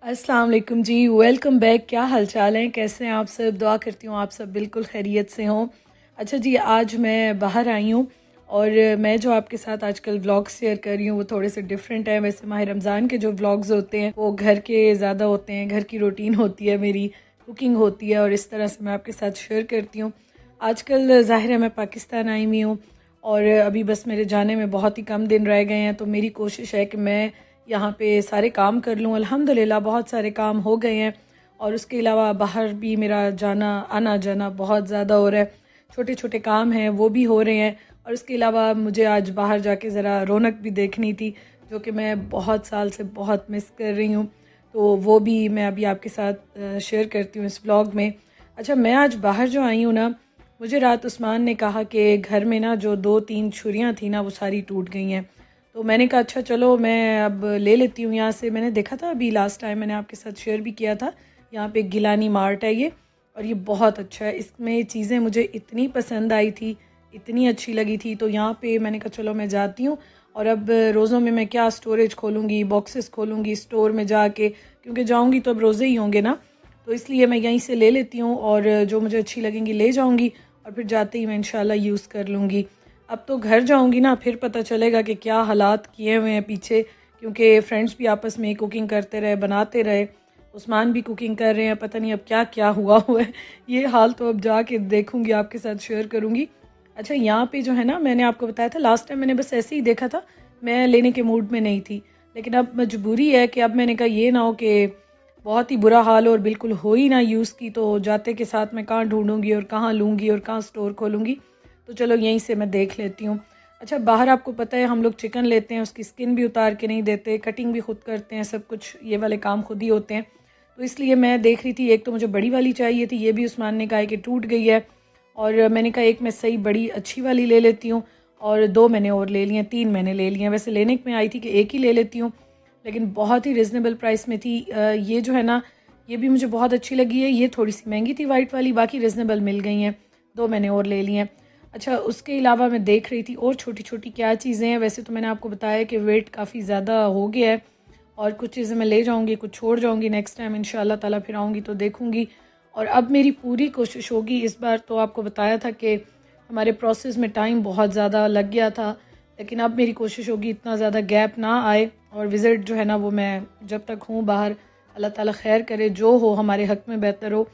अस्सलाम वालेकुम जी। Welcome back. क्या हाल चाल हैं, कैसे हैं आप सब? दुआ करती हूँ आप सब बिल्कुल खैरियत से हों। अच्छा जी, आज मैं बाहर आई हूँ और मैं जो आपके साथ आजकल व्लॉग्स शेयर कर रही हूँ वो थोड़े से डिफरेंट हैं। वैसे माह रमज़ान के जो व्लॉग्स होते हैं वो घर के ज़्यादा होते हैं, घर की रूटीन होती है, मेरी कुकिंग होती है और इस तरह से मैं आपके साथ शेयर करती हूँ। आजकल ज़ाहिर है मैं पाकिस्तान आई हुई हूँ और अभी बस मेरे जाने में बहुत ही कम दिन रह गए हैं, तो मेरी कोशिश है कि मैं यहाँ पे सारे काम कर लूँ। अल्हम्दुलिल्लाह बहुत सारे काम हो गए हैं और उसके अलावा बाहर भी मेरा जाना आना जाना बहुत ज़्यादा हो रहा है। छोटे छोटे काम हैं वो भी हो रहे हैं और इसके अलावा मुझे आज बाहर जाके ज़रा रौनक भी देखनी थी, जो कि मैं बहुत साल से बहुत मिस कर रही हूँ। तो वो भी मैं अभी आपके साथ शेयर करती हूँ इस व्लॉग में। अच्छा, मैं आज बाहर जो आई हूँ ना, मुझे रात उस्मान ने कहा कि घर में ना जो 2-3 छुरियाँ थी ना वो सारी टूट गई हैं। तो मैंने कहा अच्छा चलो मैं अब ले लेती हूँ यहाँ से। मैंने देखा था अभी लास्ट टाइम मैंने आपके साथ शेयर भी किया था, यहाँ पे गिलानी मार्ट है ये और ये बहुत अच्छा है। इसमें चीज़ें मुझे इतनी पसंद आई थी, इतनी अच्छी लगी थी, तो यहाँ पे मैंने कहा चलो मैं जाती हूँ। और अब रोज़ों में मैं क्या स्टोरेज खोलूँगी, बॉक्सेस खोलूँगी स्टोर में जाके, क्योंकि जाऊँगी तो अब रोज़े ही होंगे ना, तो इसलिए मैं यहीं से ले लेती हूँ और जो मुझे अच्छी लगेंगी ले जाऊँगी और फिर जाते ही मैं इंशाल्लाह यूज़ कर लूँगी। अब तो घर जाऊंगी ना फिर पता चलेगा कि क्या हालात किए हुए हैं पीछे, क्योंकि फ्रेंड्स भी आपस में कुकिंग करते रहे, बनाते रहे, उस्मान भी कुकिंग कर रहे हैं, पता नहीं अब क्या क्या हुआ है। ये हाल तो अब जाके देखूंगी, आपके साथ शेयर करूंगी। अच्छा, यहाँ पे जो है ना, मैंने आपको बताया था लास्ट टाइम, मैंने बस ऐसे ही देखा था, मैं लेने के मूड में नहीं थी, लेकिन अब मजबूरी है कि अब मैंने कहा ये ना हो कि बहुत ही बुरा हाल हो और बिल्कुल हो ही ना यूज़ की, तो जाते के साथ मैं कहाँ ढूंढूंगी और कहाँ लूँगी और कहाँ स्टोर खोलूँगी। तो चलो यहीं से मैं देख लेती हूँ। अच्छा, बाहर आपको पता है हम लोग चिकन लेते हैं, उसकी स्किन भी उतार के नहीं देते, कटिंग भी खुद करते हैं, सब कुछ ये वाले काम खुद ही होते हैं। तो इसलिए मैं देख रही थी, एक तो मुझे बड़ी वाली चाहिए थी, ये भी उस्मान ने कहा है कि टूट गई है, और मैंने कहा एक मैं सही बड़ी अच्छी वाली ले लेती हूँ, और 2 मैंने और ले लिए हैं, 3 मैंने ले लिए हैं। वैसे लेने में आई थी कि एक ही ले लेती हूँ, लेकिन बहुत ही रिजनेबल प्राइस में थी। ये जो है ना, ये भी मुझे बहुत अच्छी लगी है, ये थोड़ी सी महंगी थी वाइट वाली, बाकी रिजनेबल मिल गई हैं, 2 मैंने और ले लिए हैं। अच्छा, उसके अलावा मैं देख रही थी और छोटी छोटी क्या चीज़ें हैं। वैसे तो मैंने आपको बताया कि वेट काफ़ी ज़्यादा हो गया है और कुछ चीज़ें मैं ले जाऊंगी, कुछ छोड़ जाऊंगी, नेक्स्ट टाइम इंशाल्लाह ताला फिर आऊँगी तो देखूंगी। और अब मेरी पूरी कोशिश होगी इस बार, तो आपको बताया था कि हमारे प्रोसेस में टाइम बहुत ज़्यादा लग गया था, लेकिन अब मेरी कोशिश होगी इतना ज़्यादा गैप ना आए, और विज़िट जो है ना वो मैं जब तक हूँ बाहर, अल्लाह ताला खैर करे, जो हो हमारे हक़ में बेहतर हो,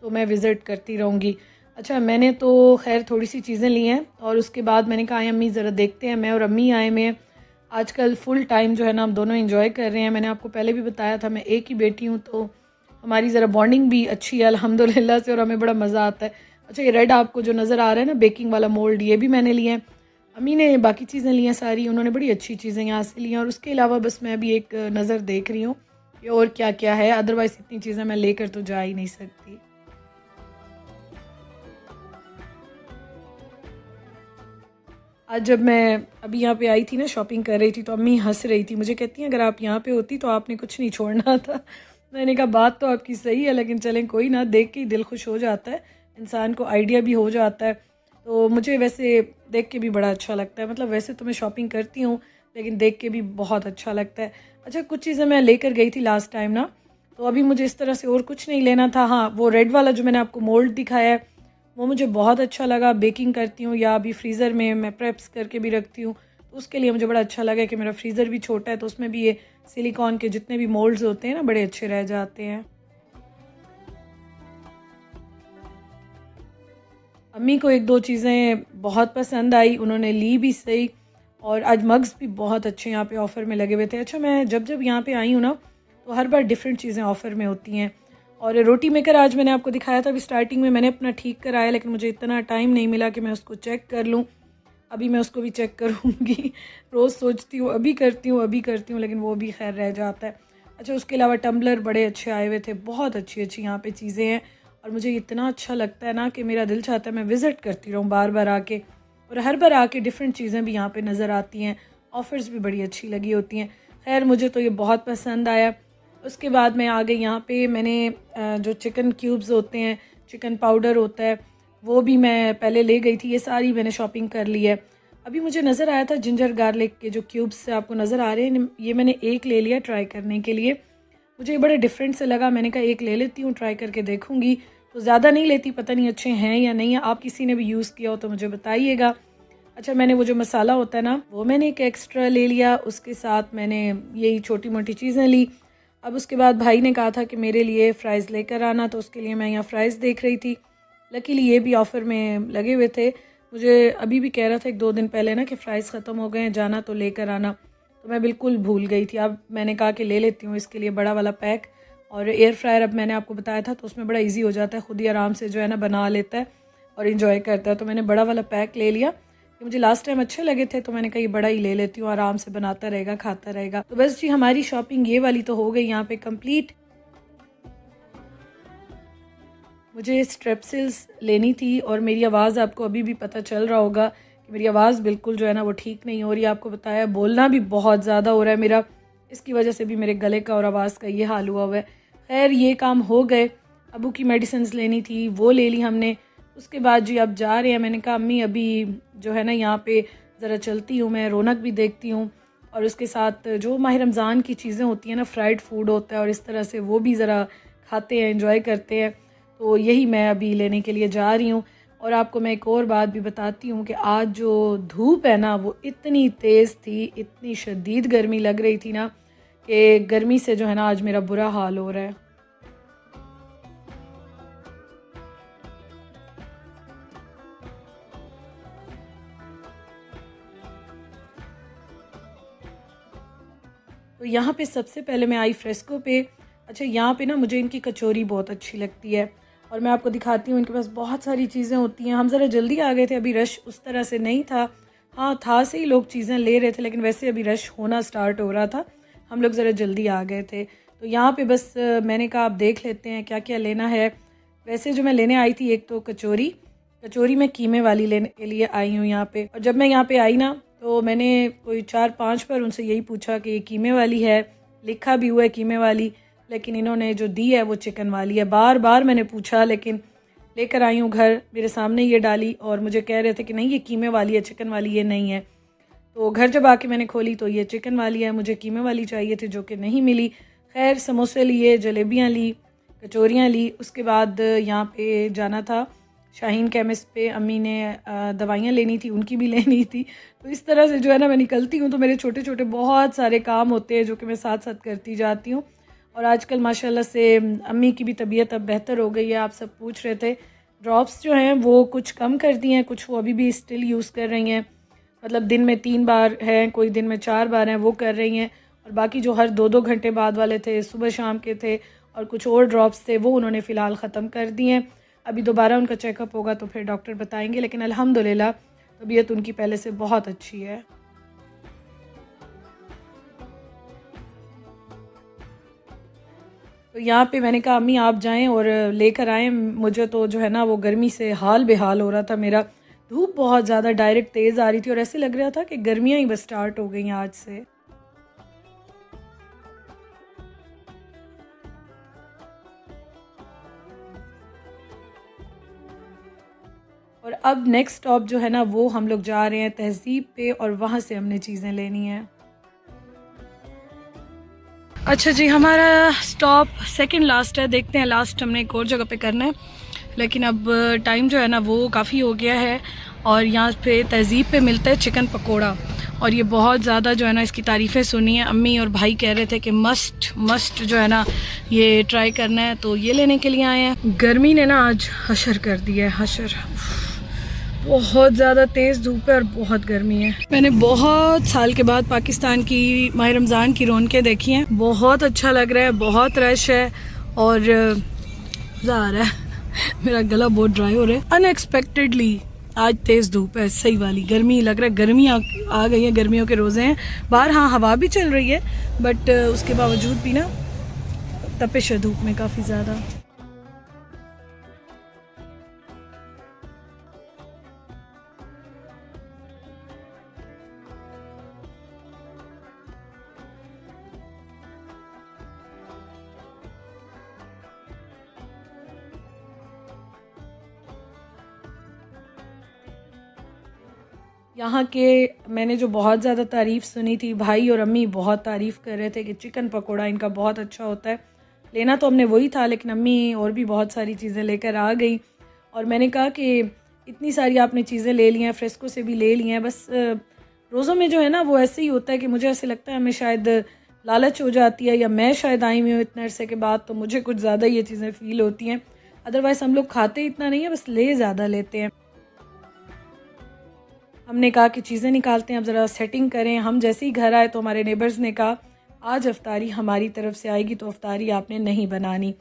तो मैं विज़िट करती रहूँगी। अच्छा, मैंने तो खैर थोड़ी सी चीज़ें ली हैं और उसके बाद मैंने कहा अम्मी ज़रा देखते हैं, मैं और अम्मी आए में आजकल फुल टाइम जो है ना हम दोनों एंजॉय कर रहे हैं। मैंने आपको पहले भी बताया था मैं एक ही बेटी हूँ, तो हमारी ज़रा बॉन्डिंग भी अच्छी है अल्हम्दुलिल्लाह से, और हमें बड़ा मज़ा आता है। अच्छा, ये रेड आपको जो नज़र आ रहा है ना बेकिंग वाला मोल्ड, ये भी मैंने लिया है। अम्मी ने बाकी चीज़ें ली हैं सारी, उन्होंने बड़ी अच्छी चीज़ें यहाँ से ली हैं, और उसके अलावा बस मैं अभी एक नज़र देख रही हूँ कि और क्या क्या है, अदरवाइज़ इतनी चीज़ें मैं लेकर तो जा ही नहीं सकती। आज जब मैं अभी यहाँ पे आई थी ना, शॉपिंग कर रही थी, तो अम्मी हंस रही थी, मुझे कहती हैं अगर आप यहाँ पे होती तो आपने कुछ नहीं छोड़ना था। मैंने कहा बात तो आपकी सही है, लेकिन चलें कोई ना, देख के ही दिल खुश हो जाता है, इंसान को आइडिया भी हो जाता है। तो मुझे वैसे देख के भी बड़ा अच्छा लगता है, मतलब वैसे तो मैं शॉपिंग करती हूँ, लेकिन देख के भी बहुत अच्छा लगता है। अच्छा, कुछ चीज़ें मैं लेकर गई थी लास्ट टाइम ना, तो अभी मुझे इस तरह से और कुछ नहीं लेना था। हाँ, वो रेड वाला जो मैंने आपको मोल्ड दिखाया है वो मुझे बहुत अच्छा लगा। बेकिंग करती हूँ या अभी फ्रीज़र में मैं प्रेप्स करके भी रखती हूँ, तो उसके लिए मुझे बड़ा अच्छा लगा कि मेरा फ्रीज़र भी छोटा है, तो उसमें भी ये सिलिकॉन के जितने भी मोल्ड्स होते हैं ना बड़े अच्छे रह जाते हैं। अम्मी को एक दो चीज़ें बहुत पसंद आई, उन्होंने ली भी सही, और आज मग्स भी बहुत अच्छे यहाँ पे ऑफ़र में लगे हुए थे। अच्छा, मैं जब जब यहाँ पे आई हूँ ना, तो हर बार डिफरेंट चीज़ें ऑफ़र में होती हैं। और रोटी मेकर आज मैंने आपको दिखाया था, अभी स्टार्टिंग में मैंने अपना ठीक कराया, लेकिन मुझे इतना टाइम नहीं मिला कि मैं उसको चेक कर लूँ। अभी मैं उसको भी चेक करूँगी। रोज़ सोचती हूँ अभी करती हूँ अभी करती हूँ, लेकिन वो भी खैर रह जाता है। अच्छा, उसके अलावा टम्बलर बड़े अच्छे आए हुए थे, बहुत अच्छी अच्छी यहाँ पे चीज़ें हैं, और मुझे इतना अच्छा लगता है ना कि मेरा दिल चाहता है मैं विज़िट करती रहूँ बार बार आके, और हर बार आके डिफरेंट चीज़ें भी यहाँ पे नज़र आती हैं, ऑफ़र्स भी बड़ी अच्छी लगी होती हैं। खैर मुझे तो ये बहुत पसंद आया। उसके बाद मैं आ गई यहाँ पे, मैंने जो चिकन क्यूब्स होते हैं, चिकन पाउडर होता है, वो भी मैं पहले ले गई थी, ये सारी मैंने शॉपिंग कर ली है। अभी मुझे नज़र आया था जिंजर गार्लिक के जो क्यूब्स आपको नज़र आ रहे हैं, ये मैंने एक ले लिया ट्राई करने के लिए। मुझे ये बड़ा डिफरेंट से लगा। मैंने कहा एक ले लेती हूँ, ट्राई करके देखूँगी। तो ज़्यादा नहीं लेती, पता नहीं अच्छे हैं या नहीं है। आप किसी ने भी यूज़ किया हो तो मुझे बताइएगा। अच्छा, मैंने वो जो मसाला होता है ना, वो मैंने एक एक्स्ट्रा ले लिया। उसके साथ मैंने यही छोटी मोटी चीज़ें ली। अब उसके बाद भाई ने कहा था कि मेरे लिए फ़्राइज़ लेकर आना, तो उसके लिए मैं यहाँ फ़्राइज़ देख रही थी। लकीली ये भी ऑफ़र में लगे हुए थे। मुझे अभी भी कह रहा था 1-2 दिन पहले ना कि फ़्राइज़ ख़त्म हो गए हैं, जाना तो लेकर आना। तो मैं बिल्कुल भूल गई थी। अब मैंने कहा कि ले लेती हूँ इसके लिए बड़ा वाला पैक। और एयर फ्रायर अब मैंने आपको बताया था, तो उसमें बड़ा ईज़ी हो जाता है, खुद ही आराम से जो है ना बना लेता है और इन्जॉय करता है। तो मैंने बड़ा वाला पैक ले लिया। ये मुझे लास्ट टाइम अच्छे लगे थे, तो मैंने कहा ये बड़ा ही ले लेती हूँ, आराम से बनाता रहेगा, खाता रहेगा। तो बस जी, हमारी शॉपिंग ये वाली तो हो गई यहाँ पे कंप्लीट। मुझे स्ट्रेप्सिल्स लेनी थी और मेरी आवाज़ आपको अभी भी पता चल रहा होगा कि मेरी आवाज़ बिल्कुल जो है ना वो ठीक नहीं हो रही है। आपको बताया, बोलना भी बहुत ज़्यादा हो रहा है मेरा, इसकी वजह से भी मेरे गले का और आवाज़ का ये हाल हुआ हुआ है। खैर, ये काम हो गए। अबू की मेडिसिन लेनी थी, वो ले ली हमने। उसके बाद जी अब जा रहे हैं। मैंने कहा अम्मी अभी जो है ना यहाँ पे ज़रा चलती हूँ, मैं रौनक भी देखती हूँ, और उसके साथ जो माह रमज़ान की चीज़ें होती हैं ना, फ्राइड फूड होता है और इस तरह से वो भी ज़रा खाते हैं, इंजॉय करते हैं। तो यही मैं अभी लेने के लिए जा रही हूँ। और आपको मैं एक और बात भी बताती हूँ कि आज जो धूप है ना, वो इतनी तेज़ थी, इतनी शदीद गर्मी लग रही थी ना, कि गर्मी से जो है ना आज मेरा बुरा हाल हो रहा है। तो यहाँ पे सबसे पहले मैं आई फ्रेस्को पे। अच्छा, यहाँ पे ना मुझे इनकी कचौरी बहुत अच्छी लगती है और मैं आपको दिखाती हूँ। इनके पास बहुत सारी चीज़ें होती हैं। हम ज़रा जल्दी आ गए थे, अभी रश उस तरह से नहीं था। हाँ था, सही लोग चीज़ें ले रहे थे, लेकिन वैसे अभी रश होना स्टार्ट हो रहा था। हम लोग ज़रा जल्दी आ गए थे। तो यहाँ पे बस मैंने कहा आप देख लेते हैं क्या क्या लेना है। वैसे जो मैं लेने आई थी, एक तो कचौरी, कचौरी मैं कीमे वाली लेने के लिए आई हूँ यहाँ पे। और जब मैं यहाँ पे आई ना, तो मैंने कोई 4-5 बार उनसे यही पूछा कि ये कीमे वाली है, लिखा भी हुआ है कीमे वाली, लेकिन इन्होंने जो दी है वो चिकन वाली है। बार बार मैंने पूछा, लेकिन लेकर आई हूँ घर, मेरे सामने ये डाली और मुझे कह रहे थे कि नहीं ये कीमे वाली है, चिकन वाली ये नहीं है। तो घर जब आके मैंने खोली तो ये चिकन वाली है, मुझे कीमे वाली चाहिए थी जो कि नहीं मिली। खैर, समोसे लिए, जलेबियाँ ली, कचौरियाँ ली। उसके बाद यहाँ पे जाना था शाहीन केमिस्ट पे, अम्मी ने दवाइयाँ लेनी थी, उनकी भी लेनी थी। तो इस तरह से जो है ना मैं निकलती हूँ तो मेरे छोटे छोटे बहुत सारे काम होते हैं जो कि मैं साथ साथ करती जाती हूँ। और आजकल माशाल्लाह से अम्मी की भी तबीयत अब बेहतर हो गई है। आप सब पूछ रहे थे, ड्रॉप्स जो हैं वो कुछ कम कर दी हैं, कुछ वो अभी भी स्टिल यूज़ कर रही हैं। मतलब दिन में 3 बार हैं, कोई दिन में 4 बार हैं, वो कर रही हैं। और बाकी जो हर 2-2 घंटे बाद वाले थे, सुबह शाम के थे, और कुछ और ड्रॉप्स थे, वो उन्होंने फ़िलहाल ख़त्म कर दिए हैं। अभी दोबारा उनका चेकअप होगा तो फिर डॉक्टर बताएंगे, लेकिन अल्हम्दुलिल्लाह तबीयत उनकी पहले से बहुत अच्छी है। तो यहाँ पे मैंने कहा अम्मी आप जाएं और लेकर आएं, मुझे तो जो है ना वो गर्मी से हाल बेहाल हो रहा था मेरा। धूप बहुत ज़्यादा डायरेक्ट तेज़ आ रही थी और ऐसे लग रहा था कि गर्मियाँ ही बस स्टार्ट हो गई हैं आज से। और अब नेक्स्ट स्टॉप जो है ना वो हम लोग जा रहे हैं तहज़ीब पे, और वहाँ से हमने चीज़ें लेनी है। अच्छा जी, हमारा स्टॉप सेकंड लास्ट है। देखते हैं, लास्ट हमने एक और जगह पे करना है, लेकिन अब टाइम जो है ना वो काफ़ी हो गया है। और यहाँ पे तहज़ीब पे मिलता है चिकन पकोड़ा, और ये बहुत ज़्यादा जो है ना इसकी तारीफ़ें सुनी है। अम्मी और भाई कह रहे थे कि मस्ट मस्ट जो है ना ये ट्राई करना है, तो ये लेने के लिए आए हैं। गर्मी ने ना आज हशर कर दिया है, हशर। बहुत ज़्यादा तेज़ धूप है और बहुत गर्मी है। मैंने बहुत साल के बाद पाकिस्तान की माह रमज़ान की रौनकें देखी हैं। बहुत अच्छा लग रहा है, बहुत रश है और मज़ा आ रहा है। मेरा गला बहुत ड्राई हो रहा है। अनएक्सपेक्टेडली आज तेज़ धूप है, सही वाली गर्मी लग रहा है। गर्मी आ गई है, गर्मियों के रोज़े हैं बाहर। हाँ, हवा भी चल रही है, बट उसके बावजूद भी ना तपिश है धूप में काफ़ी ज़्यादा। यहाँ के मैंने जो बहुत ज़्यादा तारीफ़ सुनी थी, भाई और अम्मी बहुत तारीफ़ कर रहे थे कि चिकन पकोड़ा इनका बहुत अच्छा होता है। लेना तो हमने वही था, लेकिन अम्मी और भी बहुत सारी चीज़ें लेकर आ गई और मैंने कहा कि इतनी सारी आपने चीज़ें ले ली हैं, फ्रेस्को से भी ले ली हैं, बस रोज़ों में जो है ना वो ऐसे ही होता है कि मुझे ऐसे लगता है हमें शायद लालच हो जाती है, या मैं शायद आई हुई हूँ इतने अरसे के बाद, तो मुझे कुछ ज़्यादा ये चीज़ें फ़ील होती हैं। अदरवाइज़ हम लोग खाते इतना नहीं है, बस ले ज़्यादा लेते हैं। हमने कहा कि चीज़ें निकालते हैं, अब ज़रा सेटिंग करें। हम जैसे ही घर आए तो हमारे नेबर्स ने कहा आज अफ्तारी हमारी तरफ से आएगी, तो अफ्तारी आपने नहीं बनानी।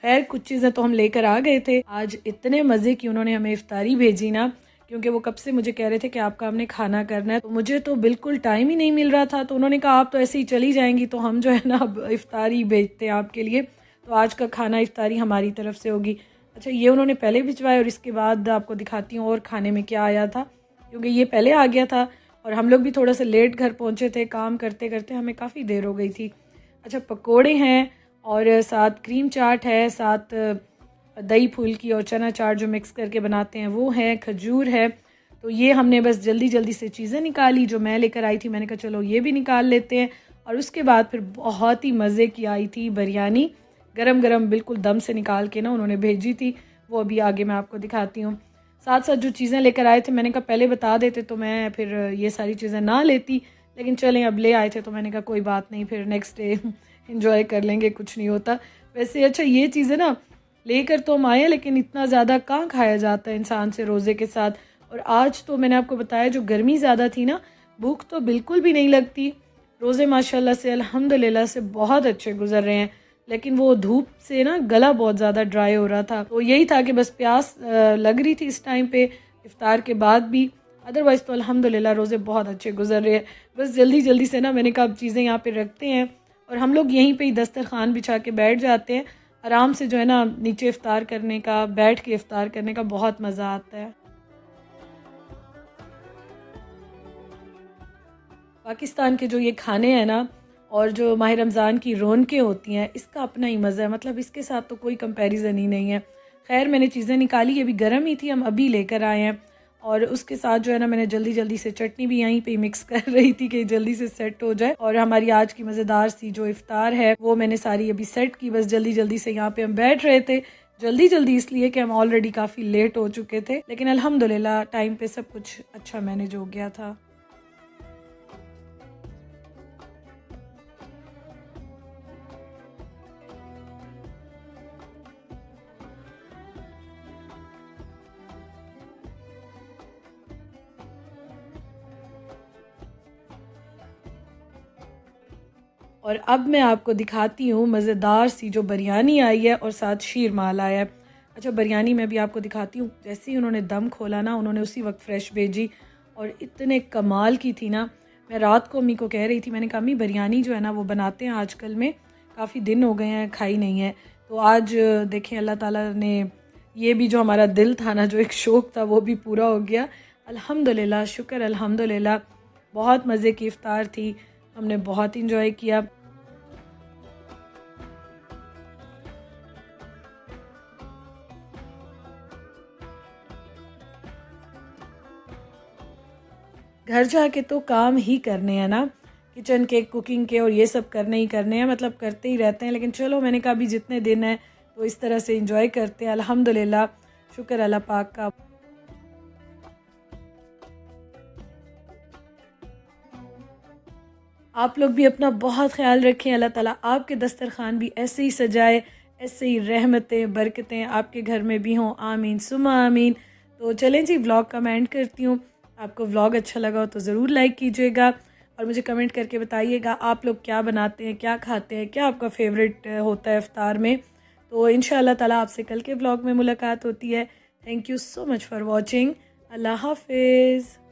खैर कुछ चीज़ें तो हम लेकर आ गए थे। आज इतने मज़े की उन्होंने हमें इफ्तारी भेजी ना, क्योंकि वो कब से मुझे कह रहे थे कि आपका हमने खाना करना है, तो मुझे तो बिल्कुल टाइम ही नहीं मिल रहा था। तो उन्होंने कहा आप तो ऐसे ही चली जाएंगी, तो हम जो है ना अब इफ्तारी भेजते हैं आपके लिए, तो आज का खाना इफ्तारी हमारी तरफ से होगी। अच्छा, ये उन्होंने पहले भिजवाया और इसके बाद आपको दिखाती हूँ और खाने में क्या आया था, क्योंकि ये पहले आ गया था और हम लोग भी थोड़ा सा लेट घर पहुँचे थे, काम करते करते हमें काफ़ी देर हो गई थी। अच्छा, पकोड़े हैं और साथ क्रीम चाट है, साथ दही फुल्की और चना चाट जो मिक्स करके बनाते हैं वो है, खजूर है। तो ये हमने बस जल्दी जल्दी से चीज़ें निकाली जो मैं लेकर आई थी। मैंने कहा चलो ये भी निकाल लेते हैं। और उसके बाद फिर बहुत ही मज़े की आई थी बिरयानी, गरम गरम बिल्कुल दम से निकाल के ना उन्होंने भेजी थी, वो अभी आगे मैं आपको दिखाती हूँ। साथ साथ जो चीज़ें लेकर आए थे मैंने कहा पहले बता देते तो मैं फिर ये सारी चीज़ें ना लेती, लेकिन चलें अब ले आए थे तो मैंने कहा कोई बात नहीं, फिर नेक्स्ट डे इंजॉय कर लेंगे, कुछ नहीं होता। वैसे अच्छा ये चीज़ें ना लेकर तो हम आए, लेकिन इतना ज़्यादा कहाँ खाया जाता है इंसान से रोज़े के साथ। और आज तो मैंने आपको बताया जो गर्मी ज़्यादा थी ना, भूख तो बिल्कुल भी नहीं लगती। रोज़े माशाल्लाह से अल्हम्दुलिल्लाह से बहुत अच्छे गुजर रहे हैं, लेकिन वो धूप से ना गला बहुत ज़्यादा ड्राई हो रहा था। तो यही था कि बस प्यास लग रही थी इस टाइम पे इफ्तार के बाद भी, अदरवाइज़ तो अल्हम्दुलिल्लाह रोज़े बहुत अच्छे गुजर रहे हैं। बस जल्दी जल्दी से ना मैंने कहा अब चीज़ें यहाँ पे रखते हैं और हम लोग यहीं पे ही दस्तरखान बिछा के बैठ जाते हैं। आराम से जो है ना नीचे इफ्तार करने का, बैठ के इफ्तार करने का बहुत मज़ा आता है। पाकिस्तान के जो ये खाने हैं ना और जो माह रमज़ान की रौनकें होती हैं, इसका अपना ही मज़ा है, मतलब इसके साथ तो कोई कंपैरिजन ही नहीं है। खैर मैंने चीज़ें निकाली, ये भी गर्म ही थी, हम अभी लेकर आए हैं। और उसके साथ जो है ना मैंने जल्दी जल्दी से चटनी भी यहीं पे ही मिक्स कर रही थी कि जल्दी से सेट हो जाए। और हमारी आज की मज़ेदार सी जो इफ्तार है वो मैंने सारी अभी सेट की, बस जल्दी जल्दी से यहाँ पे हम बैठ रहे थे। जल्दी जल्दी इसलिए कि हम ऑलरेडी काफ़ी लेट हो चुके थे, लेकिन अल्हम्दुलिल्लाह टाइम पे सब कुछ अच्छा मैनेज हो गया था। और अब मैं आपको दिखाती हूँ मज़ेदार सी जो बिरयानी आई है और साथ शीर माल आया है। अच्छा, बिरयानी मैं भी आपको दिखाती हूँ। जैसे ही उन्होंने दम खोला ना, उन्होंने उसी वक्त फ़्रेश भेजी और इतने कमाल की थी ना। मैं रात को अम्मी को कह रही थी, मैंने कहा अम्मी बिरयानी जो है ना वो बनाते हैं आजकल में, काफ़ी दिन हो गए हैं खाई नहीं है। तो आज देखें अल्लाह ताला ने ये भी जो हमारा दिल था ना, जो एक शौक़ था वो भी पूरा हो गया। अल्हम्दुलिल्लाह, शुक्र अल्हम्दुलिल्लाह। बहुत मज़े की इफ्तार थी, हमने बहुत इंजॉय किया। घर जाके तो काम ही करने हैं ना, किचन के, कुकिंग के और ये सब करने ही करने हैं, मतलब करते ही रहते हैं। लेकिन चलो मैंने कहा अभी जितने दिन हैं तो इस तरह से इंजॉय करते हैं। अल्हम्दुलिल्लाह, शुक्र अल्लाह पाक का। आप लोग भी अपना बहुत ख्याल रखें। अल्लाह ताला आपके दस्तरखान भी ऐसे ही सजाए, ऐसे ही रहमतें बरकतें आपके घर में भी हों, आमीन सुमा आमीन। तो चलें जी, व्लॉग का मैं एंड करती हूँ। आपको व्लॉग अच्छा लगा हो तो ज़रूर लाइक कीजिएगा और मुझे कमेंट करके बताइएगा आप लोग क्या बनाते हैं, क्या खाते हैं, क्या आपका फेवरेट होता है इफ्तार में। तो इंशाअल्लाह ताला आपसे कल के व्लॉग में मुलाकात होती है। Thank you so much for watching. अल्लाह हाफिज़।